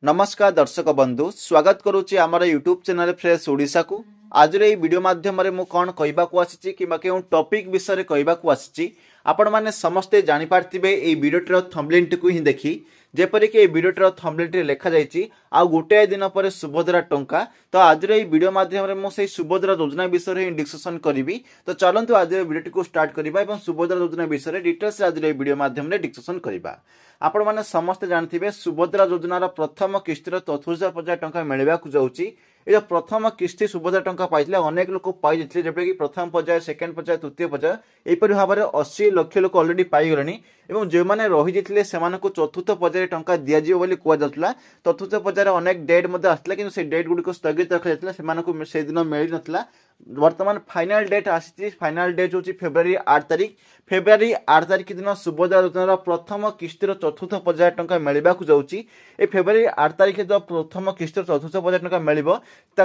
नमस्कार दर्शक बंधु स्वागत करुच्ची आमर यूट्यूब चैनल फ्रेश ओडिशा को आज ये वीडियो माध्यम मु कौन कहवाक आसी कि टॉपिक विषय कहवाक आसी आपण मैंने समस्ते जापारे ये वीडियोटर थंबनेल टी ही देखी जेपरिक ये वीडियोटर थंबनेल लिखा जाइए आ गोटे दिन पर सुभद्रा टंका तो आज ये वीडियो माध्यम मुझे सुभद्रा योजना विषय ही डिस्कसन करी तो चलतु आज वीडियो को स्टार्ट करवा सुभद्रा योजना विषय डिटेल्स आज ये वीडियो माध्यम डिस्कसन करवा आपण मैंने समस्ते जानते सुभद्रा योजनार प्रथम किस्तिर 64,000 टंका मिलवाक जाऊँगी ये प्रथम किस्ती सुभद्रा टंका पाई अनेक लोक पाई जबकि प्रथम पर्याय सेकेंड पर्याय तृतीय पर्याय यहपरी भाव में 80 लाख लोक अलरेडी पाईगले जो मैंने रही जाते चतुर्थ पर्याय टंका दिज्व बोली कहला चतुर्थ पर्याय अनेक डेट आसला कि से डेट गुड़िक स्थगित रखा से दिन मिल ना वर्तमान फाइनल डेट आसी फाइनल डेट हूँ फेब्रुआरी 8 तारिख फेब्रुआरी 8 तारिख दिन सुभद्रा योजनार प्रथम किस्तिर चतुर्थ पर्याय टंका मिलवाक जाऊँगी फेब्रुआरी 8 तारिख जो प्रथम किस्तिर चतुर्थ पर्याय टंका मिल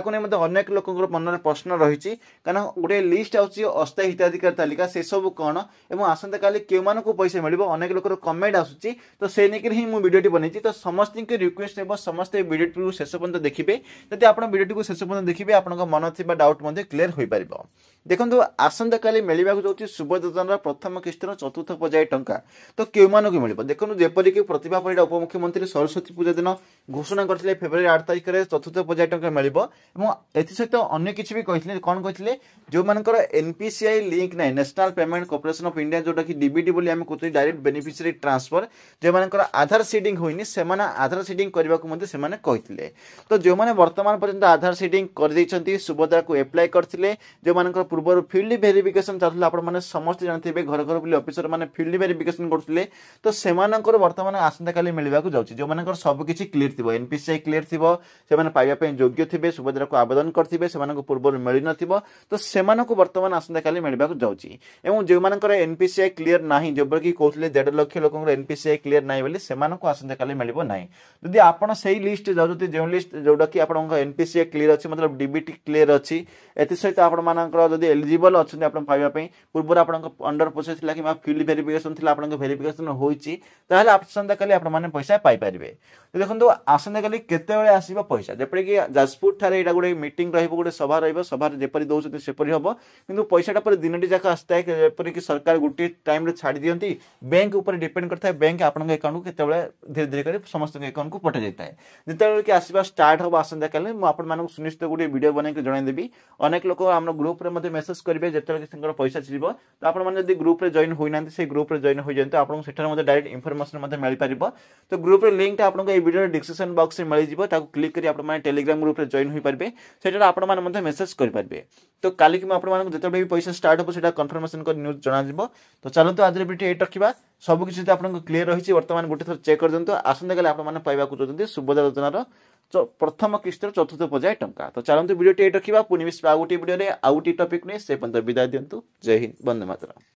नहीं अनेक लोक मन में प्रश्न रही कारण गोटे लिस्ट आउची अस्थायी हिताधिकार तालिका से सब कौन और आसंता काली के पैसा मिल अनेक लोक कमेंट आसूची तो से नहीं ही मुझे वीडियो बनी तो समस्त रिक्वेस्ट है समस्त वीडियो शेष पर्यटन देखिए जब आप वीडियो शेष पर्यटन देखिए आपको मन थी डाउट क्लीयर हो पार देखो आसंता काली मिलवाक जाऊँगी सुभद्रा योजनार प्रथम किस्तिर चतुर्थ पर्याय टंका तो क्यों मिल देखो जेपरिक प्रतिभा परिड़ा उपमुख्यमंत्री सरस्वती पूजा दिन घोषणा करते फेब्रुआरी 8 तारिख में चतुर्थ पर्याय टंका मिल सहित अन्य किसी भी कहते कौन कहते जो मानकर एनपीसीआई लिंक ना national payment corporation of India जोटा कि डीबीटी बोली आम कहते डायरेक्ट बेनिफिशियरी ट्रांसफर जो मानकर आधार सीडिंग होइनी से आधार सीडिंग करने से कहते तो जो मैंने वर्तमान पर्यंत आधार सीडिंग कर सुभद्रा को एप्लाय करते जो मानकर पूर्व फील्ड वेरिफिकेशन चलता आपने समस्त जानते घर घर बुली ऑफिसर मैंने फील्ड वेरिफिकेशन करते तो से वर्तमान आसंता काली मिलवाक जाऊँगी जो मानकर सबकिछि क्लीयर थी एनपीसीआई क्लीयर थी से पाइबा योग्य थे सुभद्रा को आवेदन करते से पूर्व मिल न तो से वर्तमान आसंता काली मिलवाक जाऊँगी जो मानकर एनपीसीआई क्लीयर ना जब कि कहते 1.5 लाख लोक एनपीसीआई क्लीयर ना बोली से आसंता काली मिल ना जदि आप लिस्ट जाऊँगी जो लिस्ट जोटा कि आप एनपीसीआई क्लीयर अच्छी मतलब डीबीटी क्लीयर अच्छी एसहित आपंकर एलिजिबल अच्छा आप पाइबापी पूर्व आप अंडर प्रोसेस थी कि फील्ड वेरिफिकेशन थी आप वेरिफिकेशन होती आसंता काली आपने पैसा पाइपर तो देखो आसंता काली केते आसो पैसा जपरिक जाजपुर ठारे यहाँ गोटे मीटिंग रोटे सभा रभा जपरी दौरान सेपरी हम कि पैसाटा पर दिन जाक आसता है जपरिक सरकार गोटे टाइम छाड़ी दिखती बैंक उपर डिपेंड करता है बैंक आपन अकाउंट को धीरे धीरे कर समस्त अकाउंट को पठाई जाए जिते कि आसवा स्टार्ट हम आसंता काली मुझे सुनिश्चित गोटे वीडियो बनई जनईदेवी अनेक लोक आम ग्रुप में मेसेज करेंगे जिते पैसा चीज तो आपड़ी ग्रुप में जॉइन होना से ग्रुप में जॉइन हो जाते आपको सेठार डायरेक्ट इनफॉरमेशन मिल पार तो ग्रुप लिंक आपको ये वीडियो डिस्क्रिप्शन बॉक्स में मिल जाए क्लिक कर आप टेलीग्राम ग्रुप में जॉइन हो पारे से आपने मेसेज करेंगे तो काली जो भी पैसा स्टार्ट हो कन्फर्मेशन कर न्यूज जन तो चलते आज वीडियो ये रखा सबकि आपको क्लीयर रही वर्तमान गोटे थर चेक कर दिखाँ आसंता काली आपने पाइबा चाहते सुभद्रा योजनार प्रथम किस्तिर चतुर्थ पर्याय टंका तो चलते वीडियो ये रखा पुणी गोटे वीडियो आउ गोटे टॉपिक नहीं से विदाय दिंतु जय हिंद वंदे मातरम।